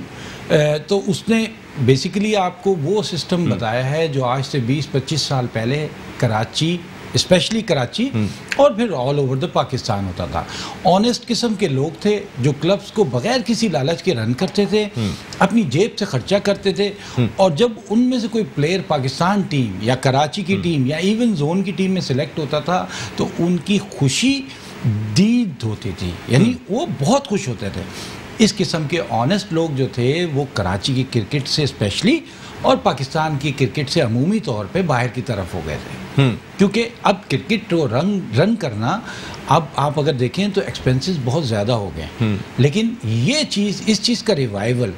तो उसने बेसिकली आपको वो सिस्टम बताया है जो आज से 20-25 साल पहले कराची, स्पेशली कराची और फिर ऑल ओवर द पाकिस्तान होता था। ऑनेस्ट किस्म के लोग थे जो क्लब्स को बगैर किसी लालच के रन करते थे, अपनी जेब से खर्चा करते थे, और जब उनमें से कोई प्लेयर पाकिस्तान टीम या कराची की टीम या इवन जोन की टीम में सिलेक्ट होता था तो उनकी खुशी दीद होती थी, यानी वो बहुत खुश होते थे। इस किस्म के ऑनेस्ट लोग जो थे वो कराची की क्रिकेट से स्पेशली और पाकिस्तान की क्रिकेट से अमूमी तौर पे बाहर की तरफ हो गए थे, क्योंकि अब क्रिकेट को रन करना, अब आप अगर देखें तो एक्सपेंसेस बहुत ज़्यादा हो गए। लेकिन ये चीज़, इस चीज़ का रिवाइवल,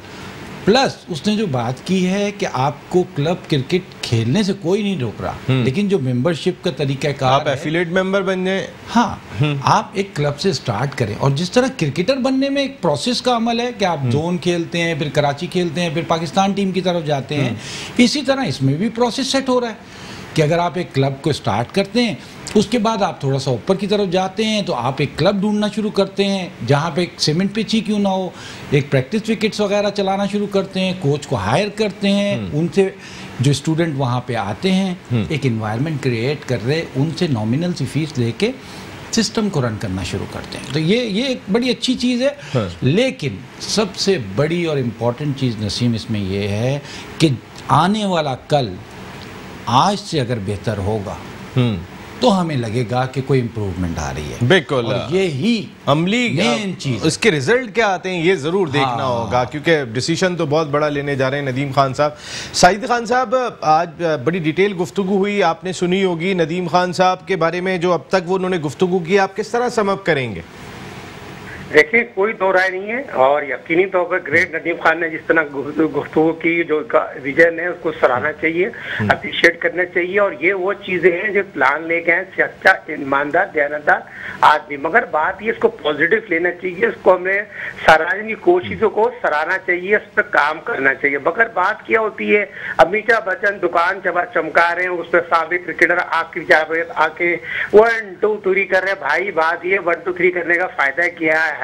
प्लस उसने जो बात की है कि आपको क्लब क्रिकेट खेलने से कोई नहीं रोक रहा, लेकिन जो मेंबरशिप का तरीकाकार,
आप एफिलिएट मेंबर बन जाए,
हाँ, आप एक क्लब से स्टार्ट करें। और जिस तरह क्रिकेटर बनने में एक प्रोसेस का अमल है कि आप जोन खेलते हैं, फिर कराची खेलते हैं, फिर पाकिस्तान टीम की तरफ जाते हैं, इसी तरह इसमें भी प्रोसेस सेट हो रहा है कि अगर आप एक क्लब को स्टार्ट करते हैं, उसके बाद आप थोड़ा सा ऊपर की तरफ जाते हैं तो आप एक क्लब ढूंढना शुरू करते हैं जहाँ पे एक सीमेंट पिच ही क्यों ना हो, एक प्रैक्टिस विकेट्स वगैरह चलाना शुरू करते हैं, कोच को हायर करते हैं, उनसे जो स्टूडेंट वहाँ पे आते हैं एक इन्वायरमेंट क्रिएट कर रहे, उनसे नॉमिनल सी फीस लेके सिस्टम को रन करना शुरू करते हैं। तो ये एक बड़ी अच्छी चीज़ है। हाँ। लेकिन सबसे बड़ी और इम्पॉर्टेंट चीज़ नसीम इसमें ये है कि आने वाला कल आज से अगर बेहतर होगा तो हमें लगेगा कि कोई इम्प्रूवमेंट आ रही है।
बिल्कुल,
और ये ही अमली मेन चीज,
इसके रिजल्ट क्या आते हैं ये जरूर देखना होगा, क्योंकि डिसीजन तो बहुत बड़ा लेने जा रहे हैं नदीम खान साहब। साजिद खान साहब, आज बड़ी डिटेल गुफ्तगू हुई, आपने सुनी होगी नदीम खान साहब के बारे में, जो अब तक वो उन्होंने गुफ्तगू की, आप किस तरह समअप करेंगे?
देखिए, कोई दो राय नहीं है और यकीनी तौर पर ग्रेट नदीम खान ने जिस तरह गुफ्तगू की, जो विजन है उसको सराहना चाहिए, अप्रिशिएट करना चाहिए। और ये वो चीजें हैं जो प्लान लेके हैं, सच्चा ईमानदार दयानतदार आदमी। मगर बात ये, इसको पॉजिटिव लेना चाहिए, इसको हमें सराहने की कोशिशों को सराहना चाहिए, इस पर काम करना चाहिए। मगर बात क्या होती है, अमिताभ बच्चन दुकान चमका रहे हैं, उस पर साबिक क्रिकेटर आके 1 2 3 कर रहे हैं। भाई बात ये 1 2 3 करने का फायदा क्या है?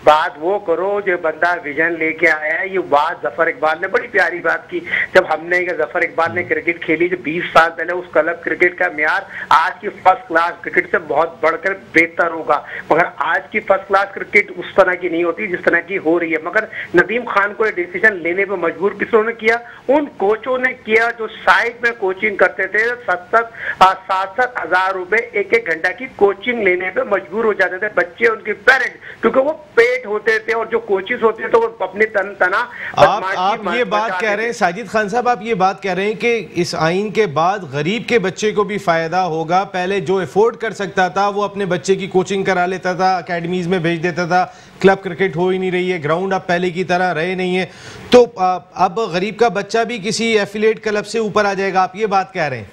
बात वो करो जो बंदा विजन लेके आया है। ये बात जफर इकबाल ने बड़ी प्यारी बात की, जब हमने जफर इकबाल ने क्रिकेट खेली जो 20 साल पहले, उस क्लब क्रिकेट का म्यार आज की फर्स्ट क्लास क्रिकेट से बहुत बढ़कर बेहतर होगा। मगर आज की फर्स्ट क्लास क्रिकेट उस तरह की नहीं होती जिस तरह की हो रही है। मगर नदीम खान को डिसीजन लेने पर मजबूर किसों ने किया? उन कोचों ने किया जो साइड में कोचिंग करते थे। 67 हजार रुपए एक घंटा की कोचिंग लेने पे मजबूर हो जाते थे बच्चे, उनके पेरेंट, क्योंकि वो पेट होते थे और जो कोचेस होते थे तो वो अपने तना।
आप ये बात कह रहे हैं साजिद खान साहब, आप ये बात कह रहे हैं कि इस आइन के बाद गरीब के बच्चे को भी फायदा होगा। पहले जो अफोर्ड कर सकता था वो अपने बच्चे की कोचिंग करा लेता था, अकेडमीज में भेज देता था। क्लब क्रिकेट हो ही नहीं रही है, ग्राउंड अब पहले की तरह रहे नहीं है, तो अब गरीब का बच्चा भी किसी एफिलिएट क्लब से ऊपर आ जाएगा, आप ये बात कह रहे हैं?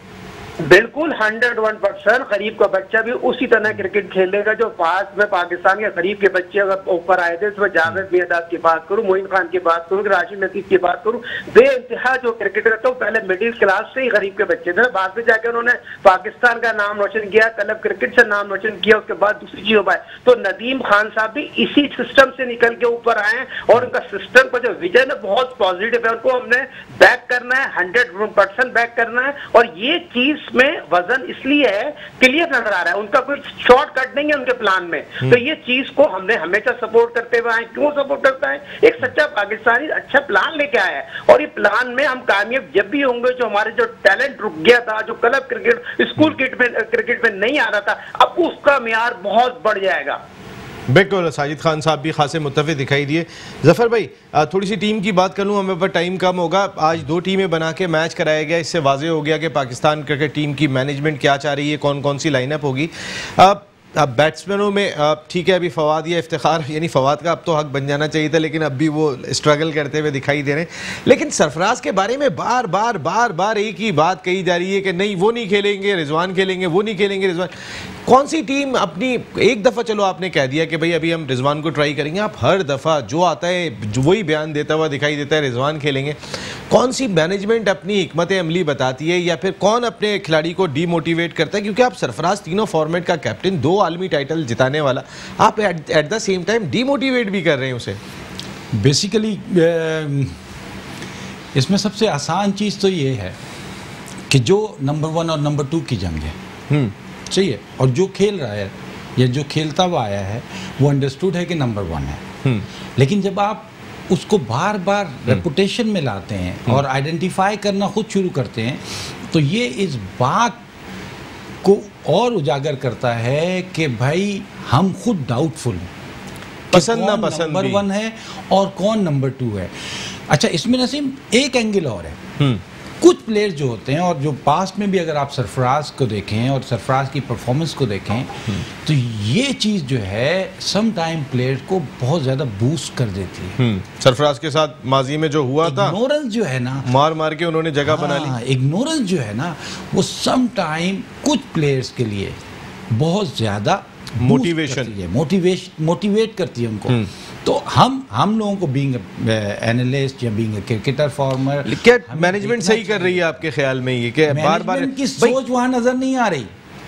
बिल्कुल 101%। गरीब का बच्चा भी उसी तरह क्रिकेट खेलेगा जो पास में पाकिस्तान के गरीब के बच्चे अगर ऊपर आए थे, तो जावेद मियादाद की बात करूं, मोइन खान की बात करूं, राशिद नसीब की बात करूं, बेइंतहा जो क्रिकेटर तो पहले मिडिल क्लास से ही गरीब के बच्चे थे, बाद में जाकर उन्होंने पाकिस्तान का नाम रोशन किया, क्लब क्रिकेट से नाम रोशन किया, उसके बाद दूसरी चीज हो पाए। तो नदीम खान साहब भी इसी सिस्टम से निकल के ऊपर आए और उनका सिस्टम का जो विजन है बहुत पॉजिटिव है, उनको हमने बैक करना है, 100% बैक करना है। और ये चीज में वजन इसलिए है, क्लियर नजर आ रहा है, उनका कोई शॉर्टकट नहीं है उनके प्लान में। तो ये चीज को हमने हमेशा सपोर्ट करते हुए आए। क्यों सपोर्ट करता है? एक सच्चा पाकिस्तानी अच्छा प्लान लेके आया है और ये प्लान में हम कामयाब जब भी होंगे। जो हमारे जो टैलेंट रुक गया था, जो क्लब क्रिकेट स्कूल क्रिकेट में नहीं आ रहा था, अब उसका मियार बहुत बढ़ जाएगा।
बिल्कुल, साजिद खान साहब भी खासे मुत्तफिक दिखाई दिए। जफर भाई, थोड़ी सी टीम की बात कर लूँ, हमें पर टाइम कम होगा। आज 2 टीमें बना के मैच कराया गया, इससे वाज़ेह हो गया कि पाकिस्तान क्रिकेट टीम की मैनेजमेंट क्या चाह रही है, कौन कौन सी लाइनअप होगी। अब बैट्समैनों में ठीक है, अभी फवाद या इफ्तिखार, यानी फवाद का अब तो हक बन जाना चाहिए था, लेकिन अब भी वो स्ट्रगल करते हुए दिखाई दे रहे हैं। लेकिन सरफराज के बारे में बार बार एक ही बात कही जा रही है कि नहीं वो नहीं खेलेंगे, रिजवान खेलेंगे, वो नहीं खेलेंगे रिजवान। कौन सी टीम अपनी, एक दफ़ा चलो आपने कह दिया कि भाई अभी हम रिजवान को ट्राई करेंगे, आप हर दफ़ा जो आता है वही बयान देता हुआ दिखाई देता है, रिजवान खेलेंगे। कौन सी मैनेजमेंट अपनी हिकमत अमली बताती है, या फिर कौन अपने खिलाड़ी को डीमोटिवेट करता है? क्योंकि आप सरफराज तीनों फॉर्मेट का कैप्टन, 2 आलमी टाइटल जिताने वाला, आप at the same time demotivate भी कर रहे हैं उसे।
बेसिकली इसमें सबसे आसान चीज़ तो ये है कि जो नंबर 1 और नंबर 2 की जंग है, सही है, और जो खेल रहा है या जो खेलता हुआ आया है वो अंडरस्टूड है कि नंबर 1 है। लेकिन जब आप उसको बार बार रेपुटेशन में लाते हैं और आइडेंटिफाई करना खुद शुरू करते हैं, तो ये इस बात को और उजागर करता है कि भाई हम खुद डाउटफुल हैं,
पसंद ना पसंद
नंबर 1 है और कौन नंबर 2 है। अच्छा, इसमें नसीम एक एंगल और है। कुछ प्लेयर्स जो होते हैं, और जो पास्ट में भी अगर आप सरफराज को देखें और सरफराज की परफॉर्मेंस को देखें, तो ये चीज़ जो है सम टाइम प्लेयर्स को बहुत ज़्यादा बूस्ट कर देती है।
सरफराज के साथ माजी में जो हुआ था,
इग्नोरेंस जो है ना,
मार के उन्होंने जगह बना ली।
इग्नोरेंस जो है ना, वो सम टाइम कुछ प्लेयर्स के लिए बहुत ज़्यादा मोटिवेट करती है उनको। तो हम लोगों को बीइंग एनालिस्ट या बीइंग क्रिकेटर फॉर्मर,
क्या मैनेजमेंट सही कर रही है आपके ख्याल में? ये कि बार
की सोच वहाँ नजर नहीं आ रही,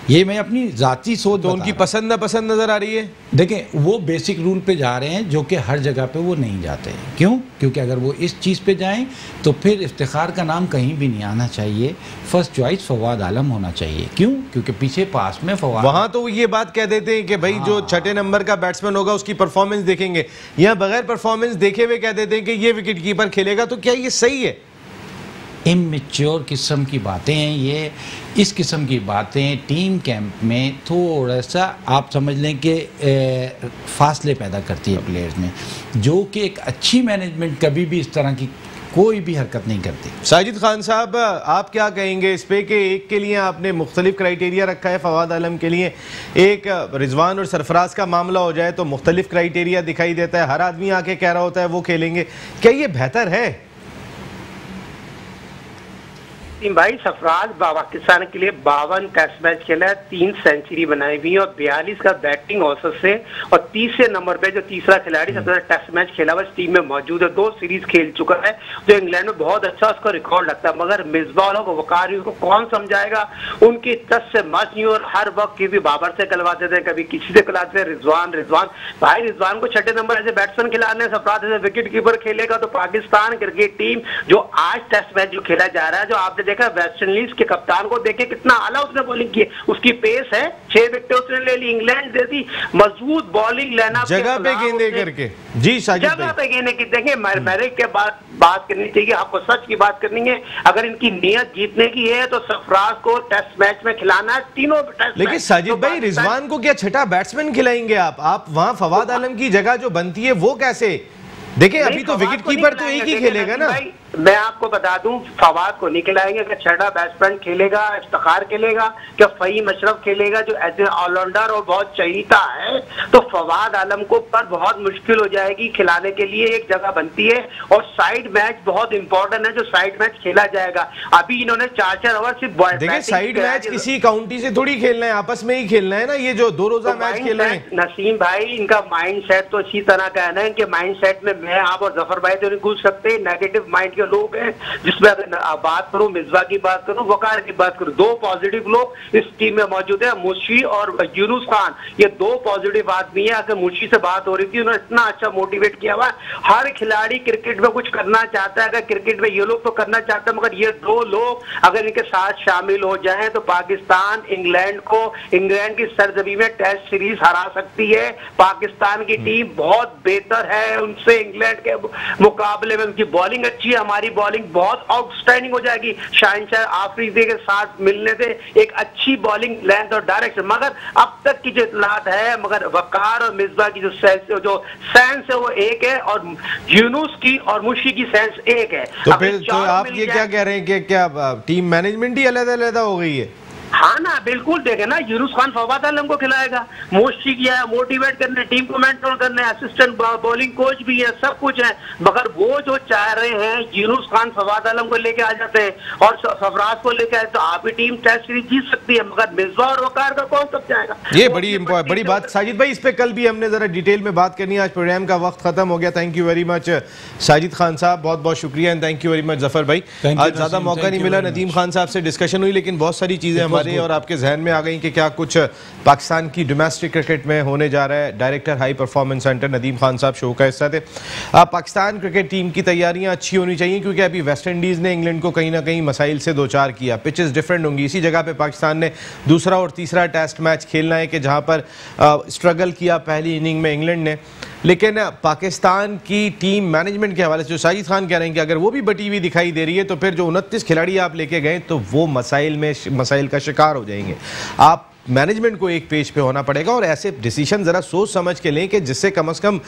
ये मैं अपनी जाती सोच,
तो उनकी पसंद नापसंद नजर आ रही है।
देखें, वो बेसिक रूल पे जा रहे हैं जो कि हर जगह पे वो नहीं जाते हैं। क्यों? क्योंकि अगर वो इस चीज़ पे जाएं तो फिर इफ्तिखार का नाम कहीं भी नहीं आना चाहिए, फर्स्ट चॉइस फवाद आलम होना चाहिए। क्यों? क्योंकि पीछे पास में फवाद, वहाँ
तो ये बात कह देते हैं कि भाई जो 6ठे नंबर का बैट्समैन होगा उसकी परफॉर्मेंस देखेंगे, यहाँ बगैर परफॉर्मेंस देखे हुए कह देते हैं कि ये विकेट कीपर खेलेगा। तो क्या ये सही है?
इमेच्योर किस्म की बातें हैं ये। इस किस्म की बातें टीम कैंप में थोड़ा सा आप समझ लें कि फासले पैदा करती है प्लेयर्स में, जो कि एक अच्छी मैनेजमेंट कभी भी इस तरह की कोई भी हरकत नहीं करती।
साजिद खान साहब, आप क्या कहेंगे इस पे कि एक के लिए आपने मुख्तलिफ क्राइटेरिया रखा है, फवाद आलम के लिए एक, रिजवान और सरफराज का मामला हो जाए तो मुख्तलिफ क्राइटेरिया दिखाई देता है, हर आदमी आके कह रहा होता है वो खेलेंगे। क्या ये बेहतर है?
भाई, सरफराज पाकिस्तान के लिए 52 टेस्ट मैच खेला है, 3 सेंचुरी बनाई हुई है और 42 का बैटिंग औसत से, और 30 नंबर पे जो तीसरा खिलाड़ी सबसे ज्यादा टेस्ट मैच खेला हुआ इस टीम में मौजूद है। 2 सीरीज खेल चुका है, जो इंग्लैंड में बहुत अच्छा उसका रिकॉर्ड लगता है। मगर मिसबा वालों को, वकार को कौन समझाएगा? उनकी टच से मच नहीं, और हर वक्त की भी बाबर से खिलवाते थे, कभी किसी से खिलाते थे। रिजवान भाई, रिजवान को 6ठे नंबर ऐसे बैट्समैन खिलाने, सरफराज ऐसे विकेट कीपर खेलेगा तो पाकिस्तान क्रिकेट टीम जो आज टेस्ट मैच जो खेला जा रहा है, जो आपने देखा वेस्ट इंडीज के कप्तान को देखे कितना आला उसने बॉलिंग की, उसकी पेस है, 6 विकेट उसने ले ली। इंग्लैंड जैसी मजबूत बॉलिंग लाइनअप
जगह पे गेंदे करके, जी साजिद भाई,
जगह पे गेंदे की देखें, मैरिट के बाद बात करनी चाहिए, आपको सच की बात करनी है। अगर इनकी नियत जीतने की है तो सरफराज को टेस्ट मैच में खिलाना है, तीनों टेस्ट।
लेकिन साजिद भाई, रिजवान को क्या 6ठा बैट्समैन खिलाएंगे आप वहां फवाद आलम की जगह जो बनती है वो कैसे? देखिए, अभी तो विकेट कीपर तो एक ही खेलेगा ना।
मैं आपको बता दूं, फवाद को नहीं खिलाएंगे। अगर छठा बैट्समैन खेलेगा, इफ्तिखार खेलेगा, क्या फहीम अशरफ खेलेगा जो एज ए ऑलराउंडर और बहुत चहीता है, तो फवाद आलम को पर बहुत मुश्किल हो जाएगी खिलाने के लिए। एक जगह बनती है और साइड मैच बहुत इंपॉर्टेंट है, जो साइड मैच खेला जाएगा। अभी इन्होंने 4-4 ओवर सिर्फ
देखिए साइड मैच किसी काउंटी से थोड़ी खेलना है, आपस में ही खेलना है ना। ये जो 2 रोजा मैच खेल रहे हैं
नसीम भाई, इनका माइंड सेट तो इसी तरह का है ना। इनके माइंड सेट में मैं, आप और जफर भाई तो नहीं घुस सकते। नेगेटिव माइंड के लोग हैं, जिसमें अगर बात करूं, मिसबा की बात करूं, वकार की बात करूं, 2 पॉजिटिव लोग इस टीम में मौजूद है, मुशी और यूनुस खान। ये 2 पॉजिटिव आदमी है। अगर मुशी से बात हो रही थी, उन्होंने इतना अच्छा मोटिवेट किया हुआ। हर खिलाड़ी क्रिकेट में कुछ करना चाहता है। अगर क्रिकेट में ये लोग तो करना चाहते हैं, मगर ये 2 लोग अगर इनके साथ शामिल हो जाएं तो पाकिस्तान इंग्लैंड की सरजमी में टेस्ट सीरीज हरा सकती है। पाकिस्तान की टीम बहुत बेहतर है उनसे, इंग्लैंड के मुकाबले में। उनकी बॉलिंग अच्छी है, हमारी बॉलिंग बहुत आउटस्टैंडिंग हो जाएगी। शाहिनशाह आफरीदी के साथ मिलने से एक अच्छी बॉलिंग लेंथ और डायरेक्शन। मगर अब तक की जो इतलात है, मगर वकार और मिसबा की जो सेंस है वो एक है, और यूनुस की और मुशी की सेंस एक है।
तो फिर तो आप ये क्या कह रहे हैं कि क्या टीम मैनेजमेंट ही अलग-अलग हो गई है?
हाँ ना, बिल्कुल। देखे ना, यूनुस खान फवाद आलम को खिलाएगा, मुश्किल किया है, मोटिवेट करने, टीम को मेंटोर करने, असिस्टेंट बॉलिंग कोच भी है, सब कुछ है। मगर वो जो चाह रहे हैं, यूनुस खान फवाद आलम को लेके आ जाते हैं और सरफराज को लेके आए, तो आपकी टीम टेस्ट सीरीज जीत सकती है। मगर मिसबा और वकार का कौन सब जाएगा?
ये बड़ी बात साजिद भाई, इस पे कल भी हमने जरा डिटेल में बात करनी है। आज प्रोग्राम का वक्त खत्म हो गया। Thank you very much Sajid Khan साहब, बहुत बहुत शुक्रिया। And thank you very much Zafar भाई। आज ज्यादा मौका नहीं मिला, नदीम खान साहब से डिस्कशन हुई, लेकिन बहुत सारी चीजें हमारे और आपके जहन में आ गई कि क्या कुछ पाकिस्तान की डोमेस्टिक क्रिकेट में होने जा रहा है। Director high performance centre Nadeem Khan साहब शो का हिस्सा थे। पाकिस्तान क्रिकेट टीम की तैयारियां अच्छी होनी चाहिए, क्योंकि अभी वेस्ट इंडीज़ ने इंग्लैंड को कहीं ना कहीं मसाइल से दो चार किया। पिचेस डिफरेंट होंगी। इसी जगह पे पाकिस्तान ने दूसरा और तीसरा टेस्ट मैच खेलना है कि जहां पर स्ट्रगल किया पहली इनिंग में इंग्लैंड ने। लेकिन पाकिस्तान की टीम मैनेजमेंट के हवाले से जो साजिद खान कह रहे हैं कि अगर वो भी बटी हुई दिखाई दे रही है, तो फिर जो 29 खिलाड़ी आप लेके गए तो वो मसाइल का शिकार हो जाएंगे। आप मैनेजमेंट को एक पेज पे होना पड़ेगा और ऐसे डिसीजन ज़रा सोच समझ के लें कि जिससे कम से कम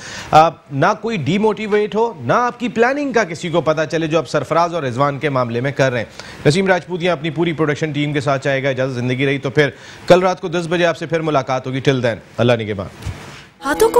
ना कोई डीमोटिवेट हो, ना आपकी प्लानिंग का किसी को पता चले, जो आप सरफराज और रिजवान के मामले में कर रहे हैं। नसीम राजपूत यहाँ अपनी पूरी प्रोडक्शन टीम के साथ चाहेगा। इजाज़त ज़िंदगी रही तो फिर कल रात को 10 बजे आपसे फिर मुलाकात होगी। टिल देन, अल्लाह निगहबान।
हाथों को